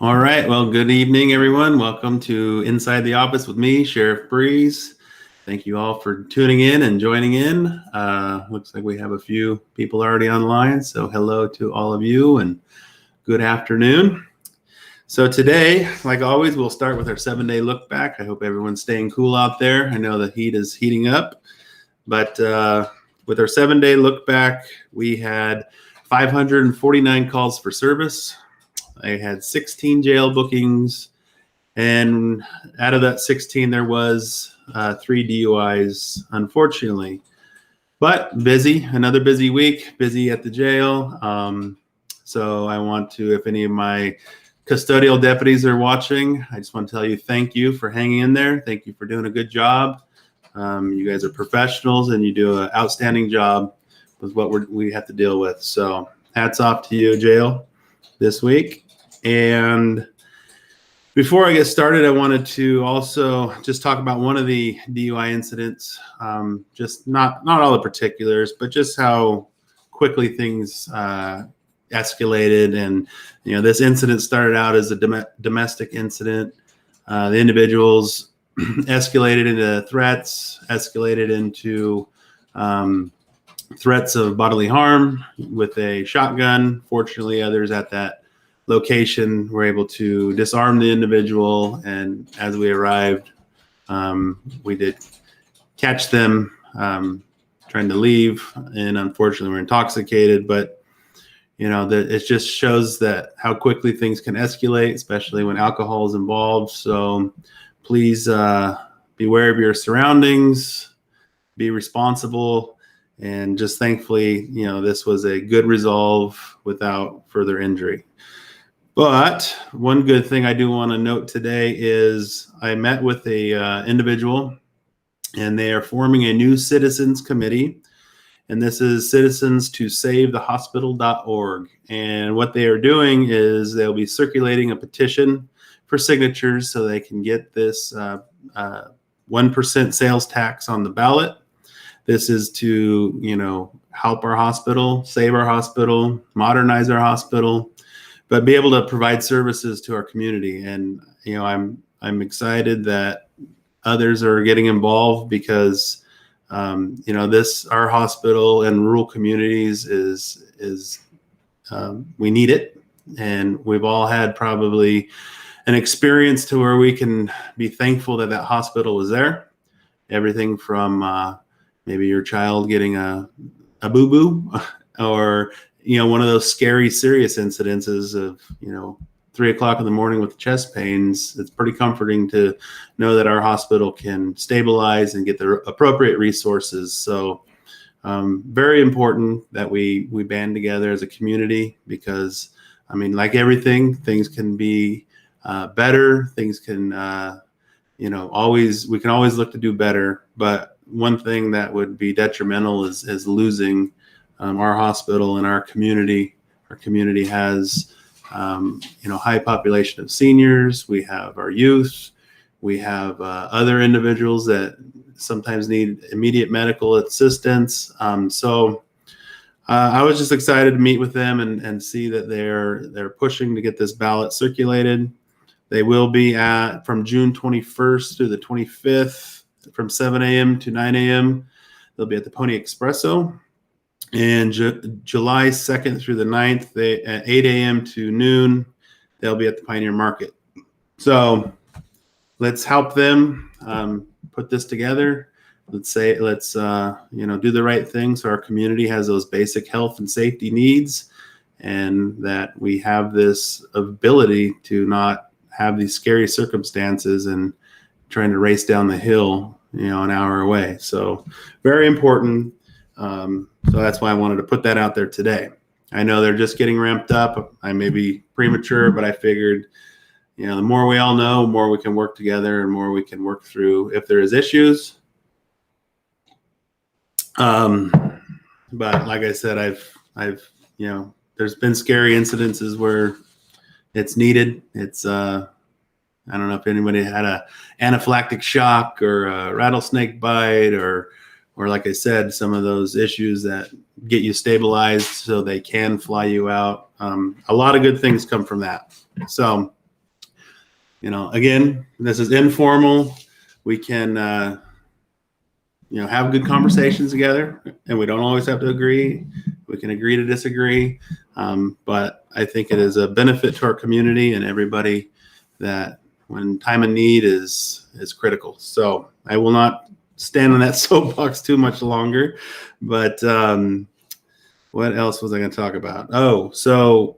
All right. Well, good evening, everyone. Welcome to Inside the Office with me, Sheriff Briese. Thank you all for tuning in and joining in. Looks like we have a few people already online. So hello to all of you and good afternoon. So today, like always, we'll start with our 7-day look back. I hope everyone's staying cool out there. I know the heat is heating up, but with our 7-day look back, we had 549 calls for service. I had 16 jail bookings, and out of that 16, there was 3 DUIs, unfortunately. But busy, another busy week, busy at the jail. So I want to, if any of my custodial deputies are watching, I just want to tell you thank you for hanging in there. Thank you for doing a good job. You guys are professionals, and you do an outstanding job with what we have to deal with. So hats off to you, jail, this week. And before I get started, I wanted to also just talk about one of the DUI incidents, just not all the particulars, but just how quickly things escalated. And, this incident started out as a domestic incident. The individuals escalated into threats, escalated into threats of bodily harm with a shotgun. Fortunately, others at that location were able to disarm the individual, and as we arrived, we did catch them trying to leave, and unfortunately were intoxicated. But it just shows that how quickly things can escalate, especially when alcohol is involved. So please be aware of your surroundings, be responsible, and just thankfully, this was a good resolve without further injury. But one good thing I do want to note today is I met with a individual, and they are forming a new citizens committee. And this is citizens2savethehospital.org. And what they are doing is they'll be circulating a petition for signatures so they can get this 1% sales tax on the ballot. This is to, help our hospital, save our hospital, modernize our hospital, but be able to provide services to our community. And, I'm excited that others are getting involved because, our hospital in rural communities is we need it. And we've all had probably an experience to where we can be thankful that hospital is there. Everything from maybe your child getting a boo-boo or, one of those scary, serious incidences of, 3 o'clock in the morning with chest pains. It's pretty comforting to know that our hospital can stabilize and get the appropriate resources. So very important that we band together as a community because, like everything, things can be better. Things can, we can always look to do better. But one thing that would be detrimental is losing our hospital and our community. Our community has, high population of seniors. We have our youth. We have other individuals that sometimes need immediate medical assistance. So I was just excited to meet with them and see that they're pushing to get this ballot circulated. They will be from June 21st through the 25th from 7 a.m. to 9 a.m. They'll be at the Pony Espresso. And July 2nd through the 9th, at 8 a.m. to noon, they'll be at the Pioneer Market. So let's help them put this together. Let's do the right thing so our community has those basic health and safety needs, and that we have this ability to not have these scary circumstances and trying to race down the hill, an hour away. So very important. So that's why I wanted to put that out there today. I know they're just getting ramped up. I may be premature, but I figured, the more we all know, the more we can work together and more we can work through if there is issues. But like I said, I've there's been scary incidences where it's needed. It's, I don't know if anybody had a anaphylactic shock or a rattlesnake bite or like I said, some of those issues that get you stabilized so they can fly you out. A lot of good things come from that. So Again, this is informal. We can, have good conversations together, and we don't always have to agree. We can agree to disagree. But I think it is a benefit to our community and everybody that when time of need is critical. So I will not stand on that soapbox too much longer. But what else was I going to talk about? Oh, so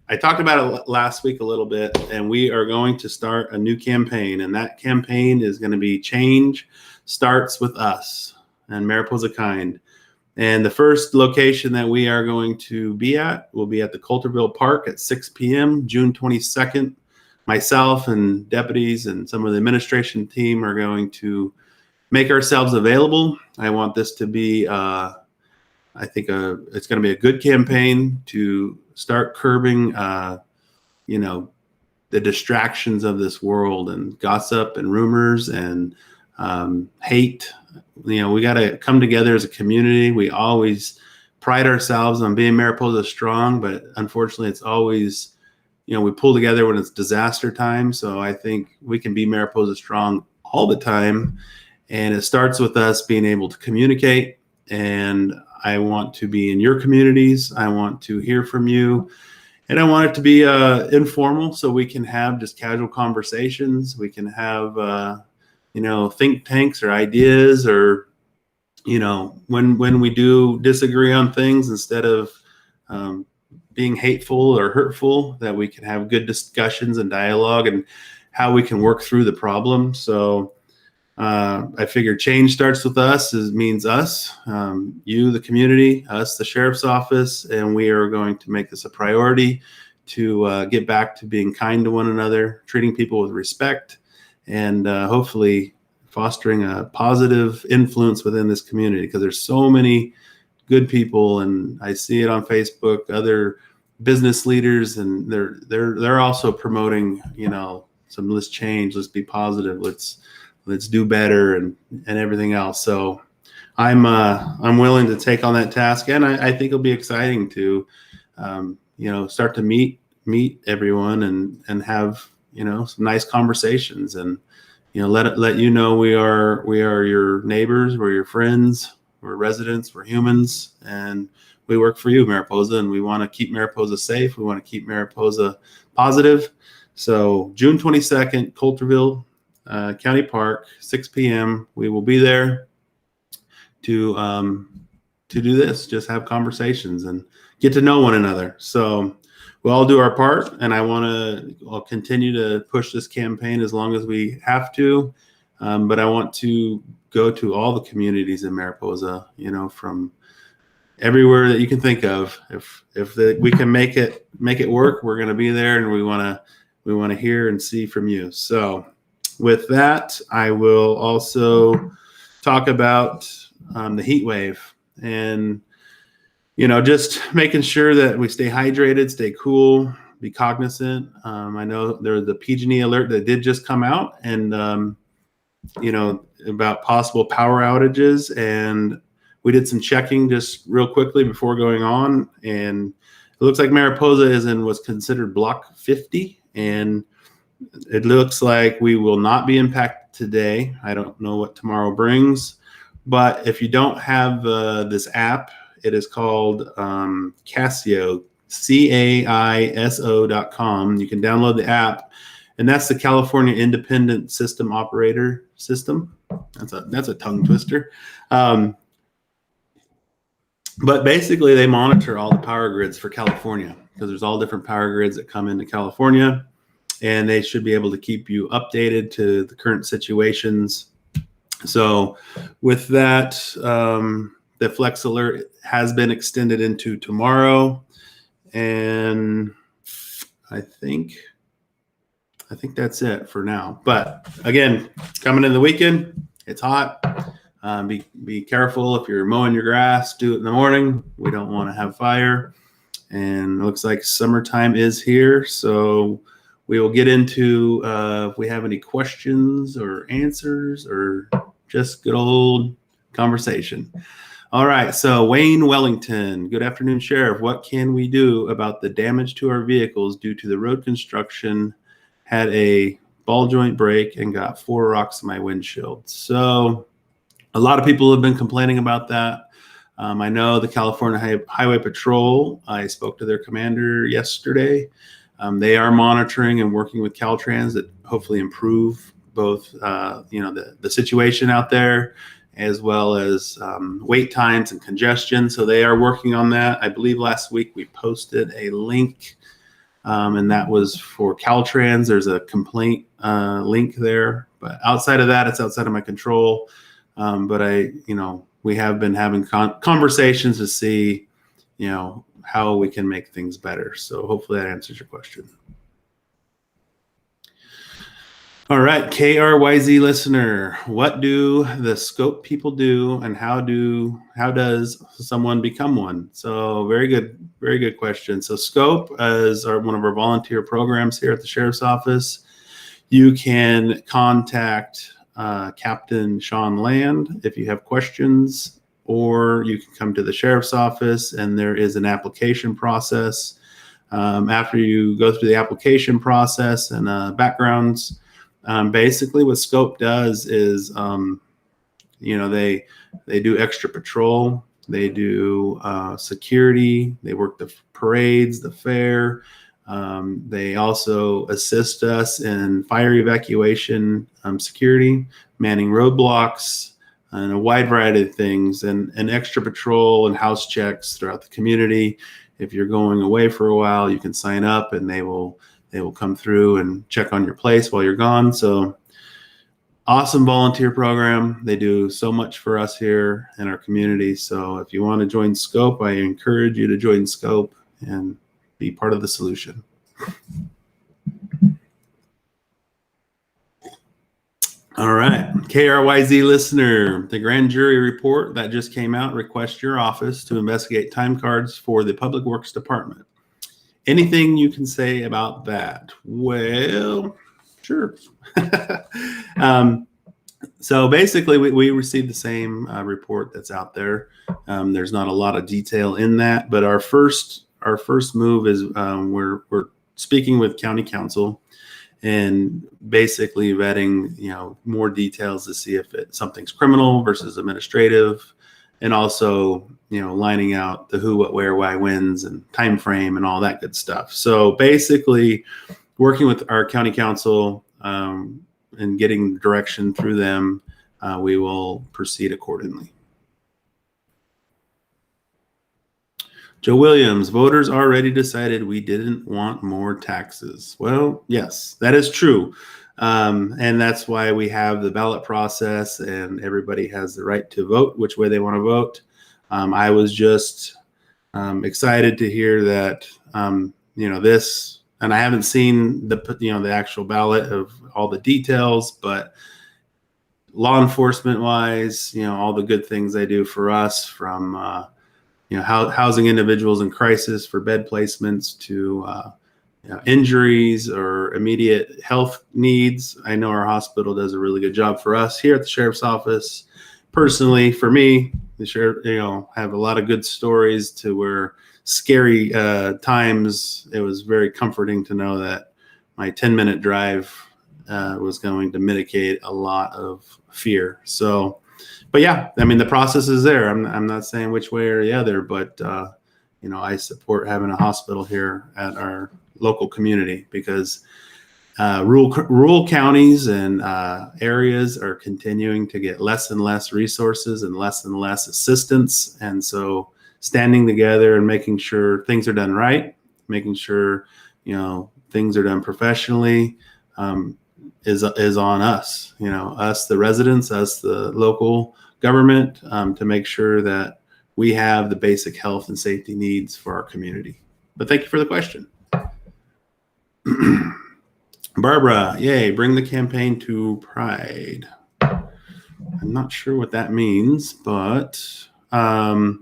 I talked about it last week a little bit, and we are going to start a new campaign, and that campaign is going to be Change Starts With Us and Mariposa Kind. And the first location that we are going to be at will be at the Coulterville Park at 6 p.m., June 22nd. Myself and deputies and some of the administration team are going to make ourselves available. I want this to be, I think it's going to be a good campaign to start curbing, the distractions of this world and gossip and rumors and hate. We got to come together as a community. We always pride ourselves on being Mariposa strong, but unfortunately it's always, we pull together when it's disaster time. So I think we can be Mariposa strong all the time. And it starts with us being able to communicate. And I want to be in your communities. I want to hear from you. And I want it to be informal so we can have just casual conversations. We can have, think tanks or ideas, or, when we do disagree on things, instead of being hateful or hurtful, that we can have good discussions and dialogue and how we can work through the problem. So I figure change starts with us. Means us, you, the community, us, the sheriff's office, and we are going to make this a priority to get back to being kind to one another, treating people with respect, and hopefully fostering a positive influence within this community, because there's so many good people, and I see it on Facebook, other business leaders, and they're also promoting, let's change, let's be positive, let's do better, and everything else. So I'm willing to take on that task, and I think it'll be exciting to start to meet everyone and have some nice conversations, and let you know we are your neighbors, we're your friends, we're residents, we're humans, and we work for you, Mariposa, and we want to keep Mariposa safe. We want to keep Mariposa positive. So June 22nd, Coulterville County Park, 6 p.m. We will be there to do this, just have conversations and get to know one another. So we'll all do our part, and I'll continue to push this campaign as long as we have to. But I want to go to all the communities in Mariposa, from everywhere that you can think of. If we can make it work, we're going to be there, and we want to hear and see from you. So with that, I will also talk about the heat wave, and just making sure that we stay hydrated, stay cool, be cognizant. I know there's the PG&E alert that did just come out, and about possible power outages, and we did some checking just real quickly before going on, and it looks like Mariposa is in what's considered block 50, and it looks like we will not be impacted today. I don't know what tomorrow brings, but if you don't have this app, it is called Casio, CAISO.com. You can download the app, and that's the California Independent System Operator System. That's a tongue twister. But basically, they monitor all the power grids for California, because there's all different power grids that come into California, and they should be able to keep you updated to the current situations. So with that, the Flex Alert has been extended into tomorrow, and I think that's it for now. But again, coming in the weekend, it's hot. Be careful if you're mowing your grass. Do it in the morning. We don't want to have fire. And it looks like summertime is here, so we will get into if we have any questions or answers or just good old conversation. All right, so Wayne Wellington, good afternoon, Sheriff. What can we do about the damage to our vehicles due to the road construction? Had a ball joint break and got 4 rocks in my windshield. So a lot of people have been complaining about that. I know the California Highway Patrol, I spoke to their commander yesterday. They are monitoring and working with Caltrans that hopefully improve both, the situation out there, as well as wait times and congestion. So they are working on that. I believe last week we posted a link, and that was for Caltrans. There's a complaint link there, but outside of that, it's outside of my control. But we have been having conversations to see, how we can make things better. So hopefully that answers your question. All right, KRYZ listener, what do the scope people do, and how does someone become one? So very good question. So scope is one of our volunteer programs here at the Sheriff's Office. You can contact Captain Sean Land if you have questions, or you can come to the Sheriff's Office, and there is an application process. After you go through the application process and backgrounds, basically what Scope does is, they do extra patrol, they do security, they work the parades, the fair. They also assist us in fire evacuation, security, manning roadblocks, and a wide variety of things, and extra patrol and house checks throughout the community. If you're going away for a while, you can sign up, and they will come through and check on your place while you're gone. So awesome volunteer program. They do so much for us here in our community. So if you want to join Scope, I encourage you to join Scope and be part of the solution. All right, KRYZ listener, the grand jury report that just came out requests your office to investigate time cards for the Public Works Department. Anything you can say about that? Well, sure. So basically, we received the same report that's out there. There's not a lot of detail in that, but our first move is we're speaking with county council and basically vetting more details to see if something's criminal versus administrative, and also lining out the who, what, where, why, whens, and time frame and all that good stuff. So basically, working with our county council and getting direction through them, we will proceed accordingly. Joe Williams, voters already decided we didn't want more taxes. Well, yes, that is true. And that's why we have the ballot process, and everybody has the right to vote which way they want to vote. I was just excited to hear that, this, and I haven't seen the actual ballot of all the details, but law enforcement wise, all the good things they do for us, from housing individuals in crisis for bed placements to injuries or immediate health needs. I know our hospital does a really good job for us here at the Sheriff's Office. Personally, for me, the sheriff, have a lot of good stories to where scary times. It was very comforting to know that my 10-minute drive was going to mitigate a lot of fear. So, but yeah, I mean, the process is there. I'm not saying which way or the other, but I support having a hospital here at our local community, because rural counties and areas are continuing to get less and less resources and less assistance. And so standing together and making sure things are done right, making sure things are done professionally, is on us, us, the residents, us, the local government, to make sure that we have the basic health and safety needs for our community. But thank you for the question. Barbara, yay, bring the campaign to Pride. I'm not sure what that means, but the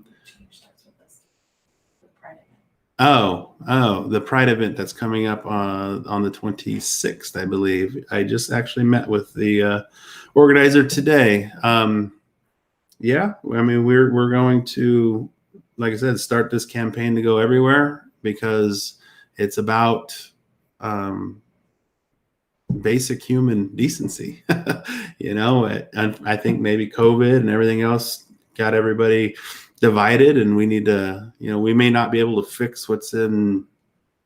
Pride event that's coming up on the 26th, I believe. I just actually met with the organizer today. Yeah, I mean, we're going to, like I said, start this campaign to go everywhere, because it's about basic human decency. And I think maybe COVID and everything else got everybody divided, and we need to, we may not be able to fix what's in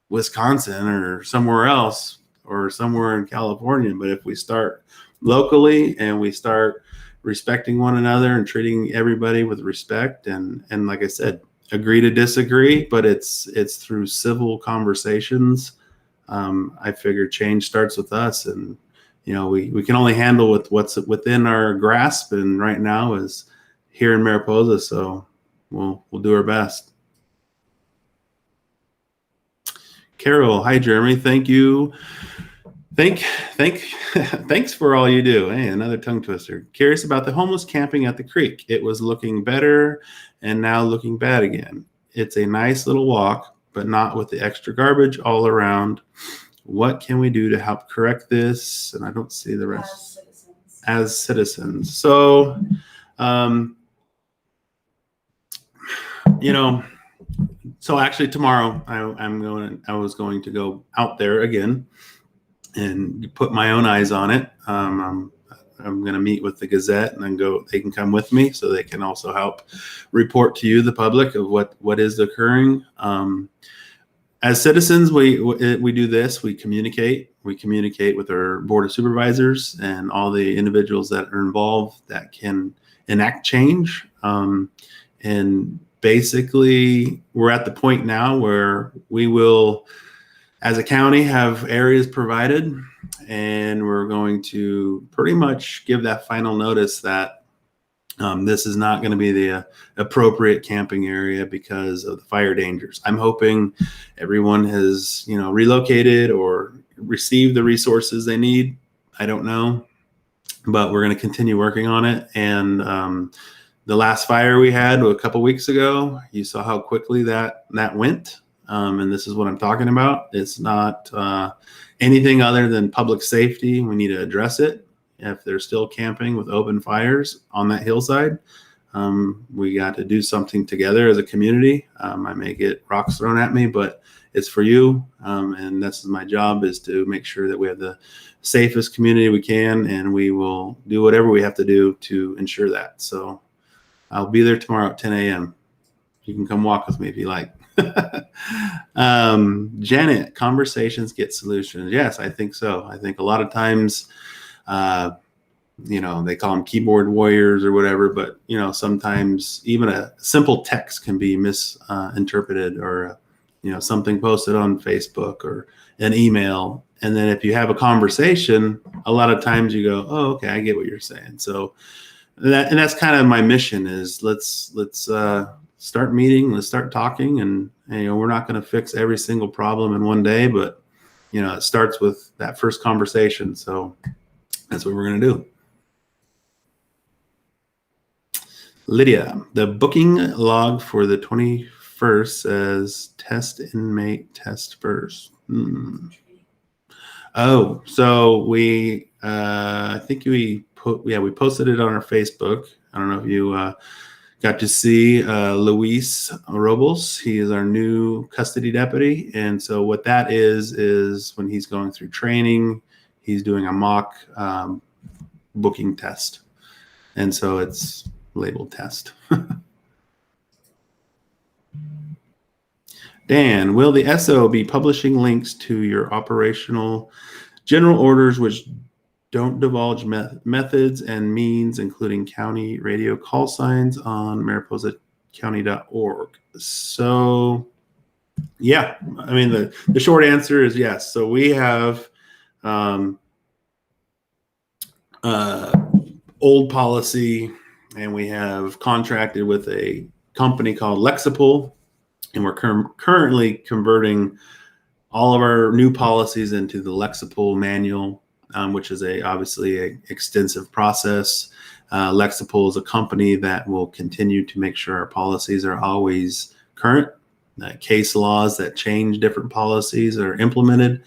Wisconsin or somewhere else or somewhere in California, but if we start locally and we start respecting one another and treating everybody with respect, and like I said, agree to disagree, but it's through civil conversations. I figure change starts with us, and we can only handle with what's within our grasp, and right now is here in Mariposa, so we'll do our best. Carol, hi Jeremy, thank you. Thanks for all you do. Hey, another tongue twister. Curious about the homeless camping at the creek. It was looking better and now looking bad again. It's a nice little walk, but not with the extra garbage all around. What can we do to help correct this? And I don't see the rest. As citizens. So, so actually tomorrow I was going to go out there again and put my own eyes on it. I'm going to meet with the Gazette, and then they can come with me so they can also help report to you, the public, of what is occurring. As citizens, we do this. We communicate with our board of supervisors and all the individuals that are involved that can enact change. And basically, we're at the point now where we will, as a county, have areas provided, and we're going to pretty much give that final notice that this is not going to be the appropriate camping area because of the fire dangers. I'm hoping everyone has, relocated or received the resources they need. I don't know, but we're going to continue working on it. And the last fire we had a couple weeks ago, you saw how quickly that went. And this is what I'm talking about. It's not anything other than public safety. We need to address it. If they're still camping with open fires on that hillside, we got to do something together as a community. I may get rocks thrown at me, but it's for you. And this is my job, is to make sure that we have the safest community we can, and we will do whatever we have to do to ensure that. So I'll be there tomorrow at 10 a.m. You can come walk with me if you like. Janet, conversations get solutions. Yes, I think so. I think a lot of times, they call them keyboard warriors or whatever, but sometimes even a simple text can be misinterpreted, or something posted on Facebook or an email. And then if you have a conversation, a lot of times you go, oh, okay, I get what you're saying. So that's kind of my mission, is let's start meeting, let's start talking, and we're not going to fix every single problem in one day, but it starts with that first conversation. So that's what we're going to do. Lydia, the booking log for the 21st says test inmate test first. Oh, so we I think we posted it on our Facebook. I don't know if you got to see Luis Robles. He is our new custody deputy. And so what that is when he's going through training, he's doing a mock booking test. And so it's labeled test. Dan, will the SO be publishing links to your operational general orders which don't divulge methods and means, including county radio call signs, on mariposacounty.org? So, yeah, I mean, the short answer is yes. So we have old policy, and we have contracted with a company called Lexipol, and we're currently converting all of our new policies into the Lexipol manual, which is obviously an extensive process. Lexipol is a company that will continue to make sure our policies are always current. Case laws that change different policies are implemented.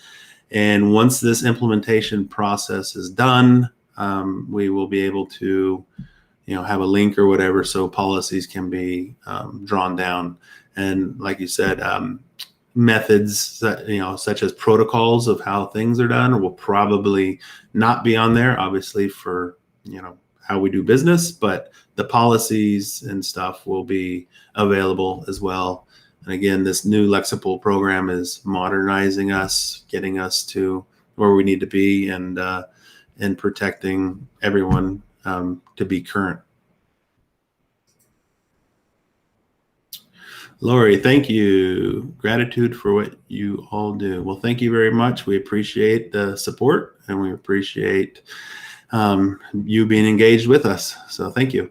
And once this implementation process is done, we will be able to, have a link or whatever, so policies can be drawn down. And like you said, methods that, such as protocols of how things are done will probably not be on there, obviously, for, how we do business, but the policies and stuff will be available as well. And again, this new Lexipol program is modernizing us, getting us to where we need to be, and protecting everyone to be current. Lori, thank you. Gratitude for what you all do. Well, thank you very much. We appreciate the support, and we appreciate you being engaged with us. So thank you.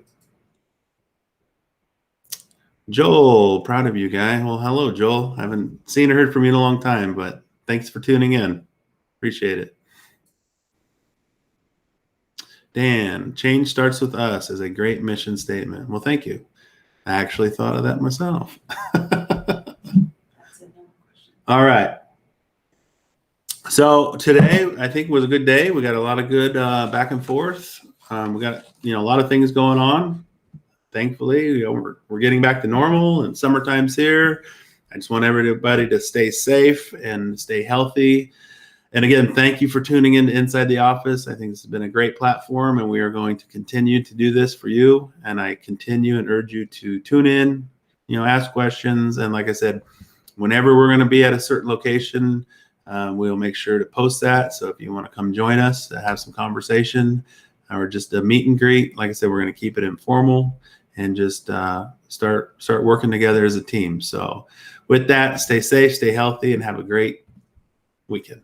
Joel, proud of you, guy. Well, hello, Joel. I haven't seen or heard from you in a long time, but thanks for tuning in. Appreciate it. Dan, change starts with us is a great mission statement. Well, thank you. I actually thought of that myself. All right. So today, I think, was a good day. We got a lot of good back and forth. We got a lot of things going on. Thankfully, we're getting back to normal, and summertime's here. I just want everybody to stay safe and stay healthy. And again, thank you for tuning in to Inside the Office. I think this has been a great platform, and we are going to continue to do this for you. And I continue and urge you to tune in, ask questions. And like I said, whenever we're going to be at a certain location, we'll make sure to post that. So if you want to come join us to have some conversation or just a meet and greet, like I said, we're going to keep it informal and just start working together as a team. So with that, stay safe, stay healthy, and have a great weekend.